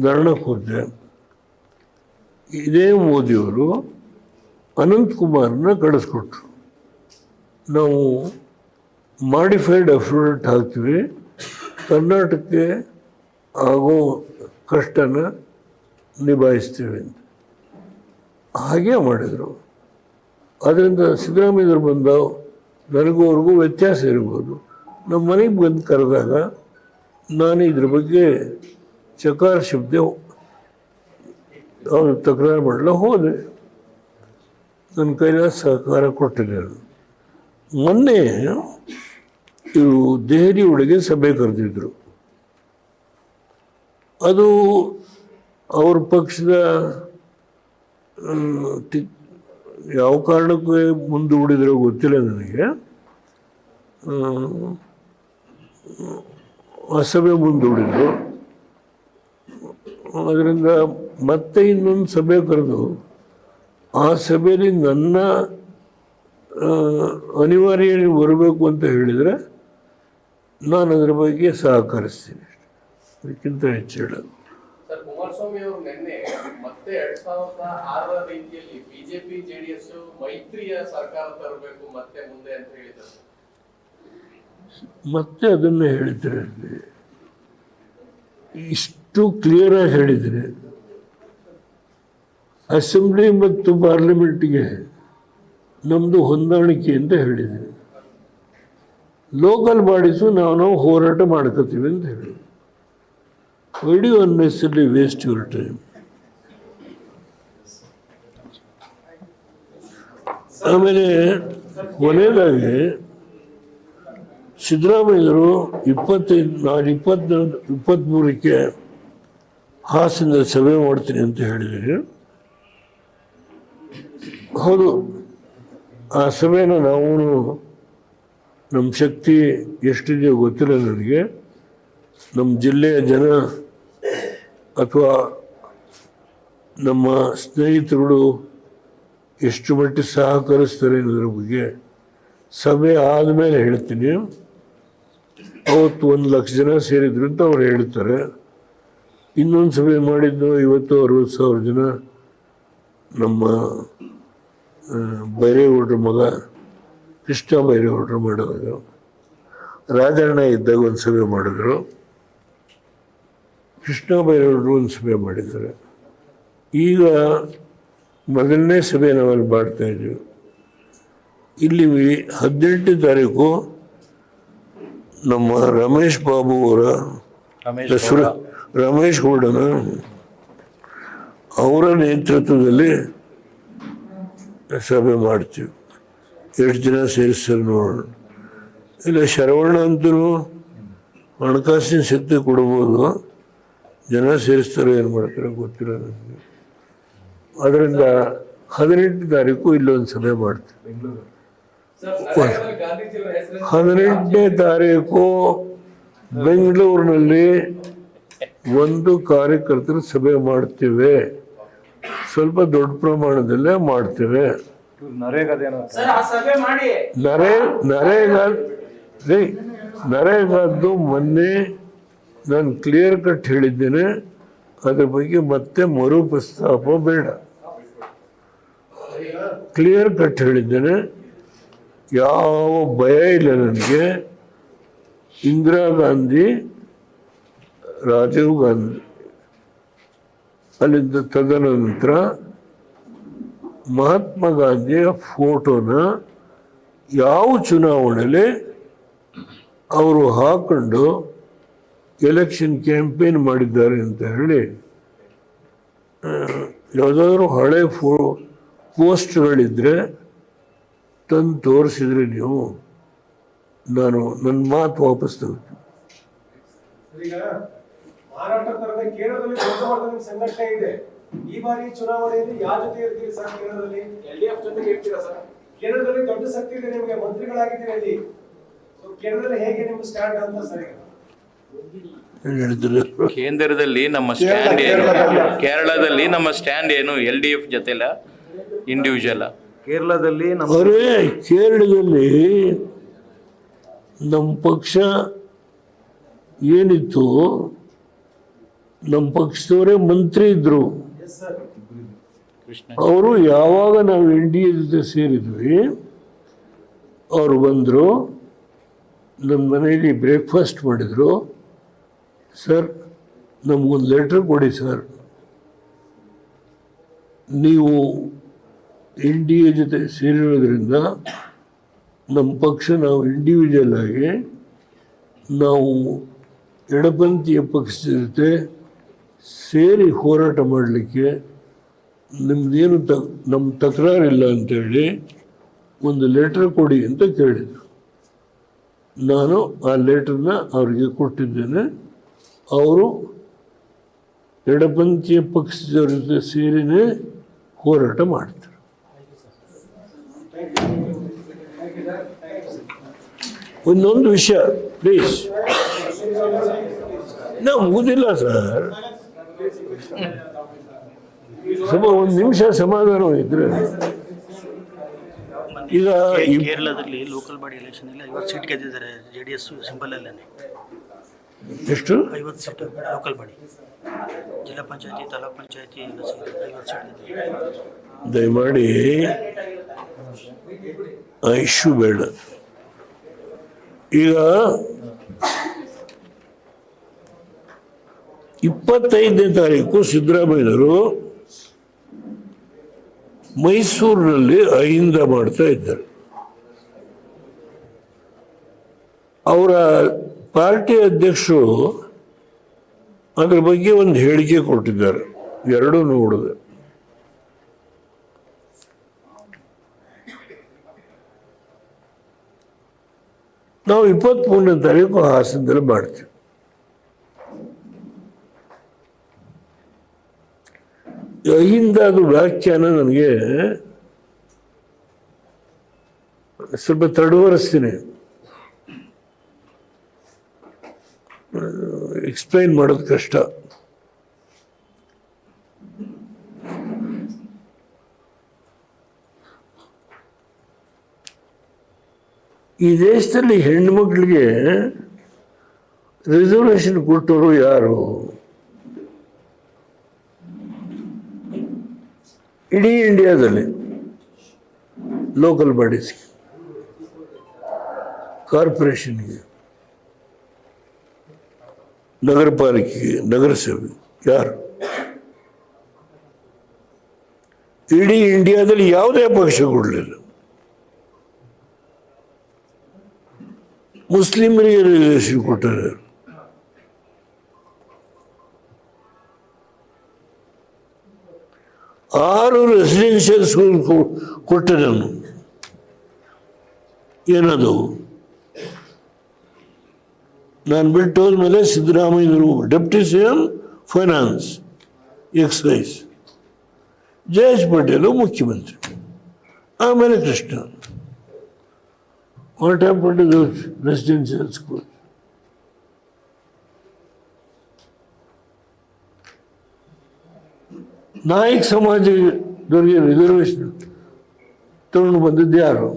ಧರಣಕ್ಕೆ ಹೋದೆ. ಇದೇ ಮೋದಿಯವರು ಅನಂತಕುಮಾರ್ನ ಕಳಿಸ್ಕೊಟ್ರು. ನಾವು ಮಾಡಿಫೈಡ್ ಅಫಿಡವಿಟ್ ಹಾಕ್ತೀವಿ, ಕರ್ನಾಟಕಕ್ಕೆ ಆಗೋ ಕಷ್ಟನ ನಿಭಾಯಿಸ್ತೀವಿ ಅಂತ. ಹಾಗೇ ಮಾಡಿದರು. ಅದರಿಂದ ಸಿದ್ದರಾಮಯ್ಯವ್ರು ಬಂದ ನನಗೂ ಅವ್ರಿಗೂ ವ್ಯತ್ಯಾಸ ಇರ್ಬೋದು. ನಮ್ಮ ಮನೆಗೆ ಬಂದು ಕರೆದಾಗ ನಾನು ಇದ್ರ ಬಗ್ಗೆ ಚಕಾರ ಶಬ್ದ ಅವನು ತಕರಾರು ಮಾಡಲ್ಲ ಹೋದೆ. ನನ್ನ ಕೈಲಾದ ಸಹಕಾರ ಕೊಟ್ಟಿದ್ದಾರೆ. ಮೊನ್ನೆ ಇವರು ದೆಹಲಿ ಒಳಗೆ ಸಭೆ ಕರೆದಿದ್ರು. ಅದು ಅವ್ರ ಪಕ್ಷದ ಯಾವ ಕಾರಣಕ್ಕೆ ಮುಂದೂಡಿದ್ರೋ ಗೊತ್ತಿಲ್ಲ ನನಗೆ. ಆ ಸಭೆ ಮುಂದೂಡಿದ್ರು. ಅದರಿಂದ ಮತ್ತೆ ಇನ್ನೊಂದು ಸಭೆ ಕರೆದು ಆ ಸಭೆಯಲ್ಲಿ ನನ್ನ ಅನಿವಾರ್ಯ ಬರಬೇಕು ಅಂತ ಹೇಳಿದರೆ ನಾನು ಅದರ ಬಗ್ಗೆ ಸಹಕರಿಸ್ತೀನಿ. ಅದಕ್ಕಿಂತ ಹೆಚ್ಚು ಹೇಳೋದು. ಕುಮಾರಸ್ವಾಮಿ ಅವರು ನಿನ್ನೆ ಮತ್ತೆ 2006ರ ರೀತಿಯಲ್ಲಿ ಬಿಜೆಪಿ ಜೆಡಿಎಸ್ ಮೈತ್ರಿಯ ಸರ್ಕಾರ ತರಬೇಕು ಮತ್ತೆ ಮುಂದೆ ಅಂತ ಹೇಳಿದ್ದಾರೆ. ಮತ್ತೆ ಅದನ್ನು ಹೇಳಿದ್ರೆ ಇಷ್ಟು ಕ್ಲಿಯರ್ ಆಗಿ ಹೇಳಿದರೆ ಅಸೆಂಬ್ಲಿ ಮತ್ತು ಪಾರ್ಲಿಮೆಂಟ್ಗೆ ನಮ್ಮದು ಹೊಂದಾಣಿಕೆ ಅಂತ ಹೇಳಿದ್ದೀನಿ. ಲೋಕಲ್ ಬಾಡೀಸು ನಾವು ಹೋರಾಟ ಮಾಡ್ಕೋತೀವಿ ಅಂತ ಹೇಳಿ. Why do you unnecessarily waste your time? ಆಮೇಲೆ ಕೊನೆಯದಾಗಿ ಸಿದ್ದರಾಮಯ್ಯರು 23ಕ್ಕೆ ಹಾಸನದ ಸಭೆ ಮಾಡ್ತೀನಿ ಅಂತ ಹೇಳಿದರೆ, ಹೌದು, ಆ ಸಭೆನ ನಾವು ನಮ್ಮ ಶಕ್ತಿ ಎಷ್ಟಿದೆಯೋ ಗೊತ್ತಿಲ್ಲ ನನಗೆ. ನಮ್ಮ ಜಿಲ್ಲೆಯ ಜನ ಅಥವಾ ನಮ್ಮ ಸ್ನೇಹಿತರುಗಳು ಎಷ್ಟು ಮಟ್ಟಿಗೆ ಸಹಕರಿಸ್ತಾರೆ ಅನ್ನೋದ್ರ ಬಗ್ಗೆ ಸಭೆ ಆದಮೇಲೆ ಹೇಳ್ತೀನಿ. ಅವತ್ತು 1,00,000 ಜನ ಸೇರಿದ್ರು ಅಂತ ಅವ್ರು ಹೇಳ್ತಾರೆ. ಇನ್ನೊಂದು ಸಭೆ ಮಾಡಿದ್ದು 50,000-60,000 ಜನ ನಮ್ಮ ಬೈರೇಗೌಡರ ಮಗ ಕೃಷ್ಣ ಬೈರೇಗೌಡರು ಮಾಡಿದ್ರು. ರಾಜಣ್ಣ ಇದ್ದಾಗ ಒಂದು ಸಭೆ ಮಾಡಿದ್ರು. ಕೃಷ್ಣ ಬೈರೇಗೌಡರು ಒಂದು ಸಭೆ ಮಾಡಿದ್ದಾರೆ. ಈಗ ಮೊದಲನೇ ಸಭೆ ನಾವಲ್ಲಿ ಮಾಡ್ತಾಯಿದ್ದೀವಿ. ಇಲ್ಲಿ 18ನೇ ತಾರೀಕು ನಮ್ಮ ರಮೇಶ್ ಬಾಬು ಅವರ ರಮೇಶ್ ಗೌಡನ ಅವರ ನೇತೃತ್ವದಲ್ಲಿ ಸಭೆ ಮಾಡ್ತೀವಿ. ಎಷ್ಟು ಜನ ಸೇರಿಸ್ತಾರೆ ನೋಡೋಣ. ಇಲ್ಲ ಶರವಣ ಅಂತೂ ಹಣಕಾಸಿನ ಶಕ್ತಿ ಕೊಡ್ಬೋದು, ಜನ ಸೇರಿಸ್ತಾರೆ ಏನು ಮಾಡ್ತಾರೆ ಗೊತ್ತಿಲ್ಲ ನನಗೆ. ಅದರಿಂದ 18ನೇ ತಾರೀಕು ಇಲ್ಲೊಂದು ಸಭೆ ಮಾಡ್ತೀವಿ. 18ನೇ ತಾರೀಕು ಬೆಂಗಳೂರಿನಲ್ಲಿ ಒಂದು ಕಾರ್ಯಕರ್ತರ ಸಭೆ ಮಾಡ್ತೇವೆ. ಸ್ವಲ್ಪ ದೊಡ್ಡ ಪ್ರಮಾಣದಲ್ಲೇ ಮಾಡ್ತೇವೆ. ನರೇಗಾದ್ದು ಮೊನ್ನೆ ನಾನು ಕ್ಲಿಯರ್ ಕಟ್ ಹೇಳಿದ್ದೇನೆ. ಅದ್ರ ಬಗ್ಗೆ ಮತ್ತೆ ಮರು ಪ್ರಸ್ತಾಪ ಬೇಡ. ಕ್ಲಿಯರ್ ಕಟ್ ಹೇಳಿದ್ದೇನೆ. ಯಾವ ಭಯ ಇಲ್ಲ ನನಗೆ. ಇಂದಿರಾ ಗಾಂಧಿ, ರಾಜೀವ್ ಗಾಂಧಿ, ಅಲ್ಲಿಂದ ತದನಂತರ ಮಹಾತ್ಮ ಗಾಂಧಿಯ ಫೋಟೋನ ಯಾವ ಚುನಾವಣೆಯಲ್ಲಿ ಅವರು ಹಾಕೊಂಡು ಎಲೆಕ್ಷನ್ ಕ್ಯಾಂಪೇನ್ ಮಾಡಿದ್ದಾರೆ ಅಂತ ಹೇಳಿ ಯಾವುದಾದ್ರೂ ಹಳೆ ಪೋಸ್ಟ್ಗಳಿದ್ರೆ ತಂದು ತೋರಿಸಿದ್ರೆ ನೀವು ನಾನು ನನ್ನ ಮಾತು ವಾಪಸ್ ತಗೋತೀನಿ. ಮಹಾರಾಷ್ಟ್ರ ತರದ ಕೇರಳದಲ್ಲಿ ದೊಡ್ಡ ಮಟ್ಟದ ಸಂಘಟನೆ ಇದೆ. ಈ ಬಾರಿ ಚುನಾವಣೆಯಲ್ಲಿ ಯಾರ ಜೊತೆ ಇರ್ತೀರಿ ಸರ್? ಕೇರಳದಲ್ಲಿ ಎಲ್ಡಿಎಫ್ ಜೊತೆಗೆ ಇರ್ತೀರಾ ಸರ್? ಕೇರಳದಲ್ಲಿ ದೊಡ್ಡ ಶಕ್ತಿ ಇದೆ, ನಿಮಗೆ ಮಂತ್ರಿಗಳಾಗಿದ್ದೀರಿ ಅಲ್ಲಿ. ಕೇರಳದಲ್ಲಿ ಹೇಗೆ ನಿಮ್ಮ ಸ್ಟ್ಯಾಂಡ್ ಅಂತ ಸರ್? ಕೇಂದ್ರದಲ್ಲಿ ನಮ್ಮ ಸ್ಟ್ಯಾಂಡ್ ಏನು, ಕೇರಳದಲ್ಲಿ ನಮ್ಮ ಸ್ಟ್ಯಾಂಡ್ ಏನು? LDF ಜೊತೆಲ ಇಂಡಿವಿಜುವಲ್. ಕೇರಳದಲ್ಲಿ ನಮ್ಮ ಪಕ್ಷ ಏನಿತ್ತು ನಮ್ಮ ಪಕ್ಷದವರೇ ಮಂತ್ರಿ ಇದ್ರು. Yes sir. ಅವರು ಯಾವಾಗ ನಾವು NDA ಜೊತೆ ಸೇರಿದ್ವಿ ಅವರು ಬಂದರು, ನಮ್ಮ ಮನೆಯಲ್ಲಿ ಬ್ರೇಕ್ಫಾಸ್ಟ್ ಮಾಡಿದರು. ಸರ್ ನಮಗೊಂದು ಲೆಟ್ರ್ ಕೊಡಿ ಸರ್, ನೀವು NDA ಜೊತೆ ಸೇರಿರೋದ್ರಿಂದ ನಮ್ಮ ಪಕ್ಷ ನಾವು ಇಂಡಿವಿಜುವಲ್ ಆಗಿ ನಾವು ಎಡಪಂಥೀಯ ಪಕ್ಷದ ಜೊತೆ ಸೇರಿ ಹೋರಾಟ ಮಾಡಲಿಕ್ಕೆ ನಿಮ್ಮದೇನು ನಮ್ಮ ತಕರಾರಿಲ್ಲ ಅಂತೇಳಿ ಒಂದು ಲೆಟ್ರ್ ಕೊಡಿ ಅಂತ ಕೇಳಿದರು. ನಾನು ಆ ಲೆಟ್ರನ್ನ ಅವರಿಗೆ ಕೊಟ್ಟಿದ್ದೇನೆ. ಅವರು ಎಡಪಂಥೀಯ ಪಕ್ಷದವ್ರ ಜೊತೆ ಸೇರಿನೇ ಹೋರಾಟ ಮಾಡ್ತಾರೆ. ಒಂದೊಂದು ವಿಷಯ ಪ್ಲೀಸ್, ನಾವು ಮುಗುದಿಲ್ಲ ಸರ್. ಒಂದು ನಿಮಿಷ ಸಮಾಧಾನ ಇದ್ರೆ ಈಗ ಕೇರಳದಲ್ಲಿ ಲೋಕಲ್ ಬಾಡಿ ಎಲೆಕ್ಷನ್ ಅಲ್ಲಿ 50 ಸೀಟ್ ಗೆದ್ದಿದ್ದಾರೆ JDS ಸಿಂಪಲ್ ಅಲ್ಲೇ. ಎಷ್ಟು? 50 ಸೀಟ್ ಲೋಕಲ್ ಬಾಡಿ, ಜಿಲ್ಲಾ ಪಂಚಾಯತಿ, ತಾಲೂಕ್ ಪಂಚಾಯತಿ ಎಲ್ಲ ಸೇರಿ 50 ಸೀಟ್ ಗೆದ್ದಿದ್ದಾರೆ. ದಯಮಾಡಿ ಆ ಇಶ್ಯೂ ಬೇಡ. ಈಗ 25ನೇ ತಾರೀಕು ಸಿದ್ದರಾಮಯ್ಯನವರು ಮೈಸೂರಿನಲ್ಲಿ ಅಹಿಂದ ಮಾಡ್ತಾ ಇದ್ದಾರೆ. ಅವರ ಪಾರ್ಟಿ ಅಧ್ಯಕ್ಷರು ಅದ್ರ ಬಗ್ಗೆ ಒಂದು ಹೇಳಿಕೆ ಕೊಟ್ಟಿದ್ದಾರೆ, ಎರಡೂ ನೋಡಿದೆ. ನಾವು 23ನೇ ತಾರೀಕು ಹಾಸನದಲ್ಲಿ ಮಾಡ್ತೀವಿ. ಅಹಿಂದ ಅದು ವ್ಯಾಖ್ಯಾನ ನನಗೆ ಸ್ವಲ್ಪ ತಡವರಿಸ್ತೀನಿ, ಎಕ್ಸ್ಪ್ಲೈನ್ ಮಾಡೋದು ಕಷ್ಟ. ಈ ದೇಶದಲ್ಲಿ ಹೆಣ್ಮಕ್ಳಿಗೆ ರಿಸರ್ವೇಶನ್ ಕೊಟ್ಟವರು ಯಾರು? ಇಡೀ ಇಂಡಿಯಾದಲ್ಲಿ ಲೋಕಲ್ ಬಾಡೀಸ್ಗೆ, ಕಾರ್ಪೊರೇಷನ್ಗೆ, ನಗರ ಪಾಲಿಕೆಗೆ, ನಗರಸಭೆ ಯಾರು? ಇಡೀ ಇಂಡಿಯಾದಲ್ಲಿ ಯಾವುದೇ ಪಕ್ಷ ಕೊಡಲಿಲ್ಲ. ಮುಸ್ಲಿಮರಿಗೆ ರಿಸರ್ವೇಶನ್ ಕೊಟ್ಟರೆ, ಆರು ರೆಸಿಡೆನ್ಷಿಯಲ್ ಸ್ಕೂಲ್ ಕೊಟ್ಟೆ ನಾನು. ಏನದು? ನಾನು ಬಿಟ್ಟು ಹೋದ್ಮೇಲೆ ಸಿದ್ದರಾಮಯ್ಯನವರು deputy CM finance, excise, Jayesh Patel ಮುಖ್ಯಮಂತ್ರಿ, ಆಮೇಲೆ Krishna. What happened to those residential schools? Nayak ಸಮಾಜದವರಿಗೆ ರಿಸರ್ವೇಶನ್ ತಗೊಂಡು ಬಂದಿದ್ದು ಯಾರು?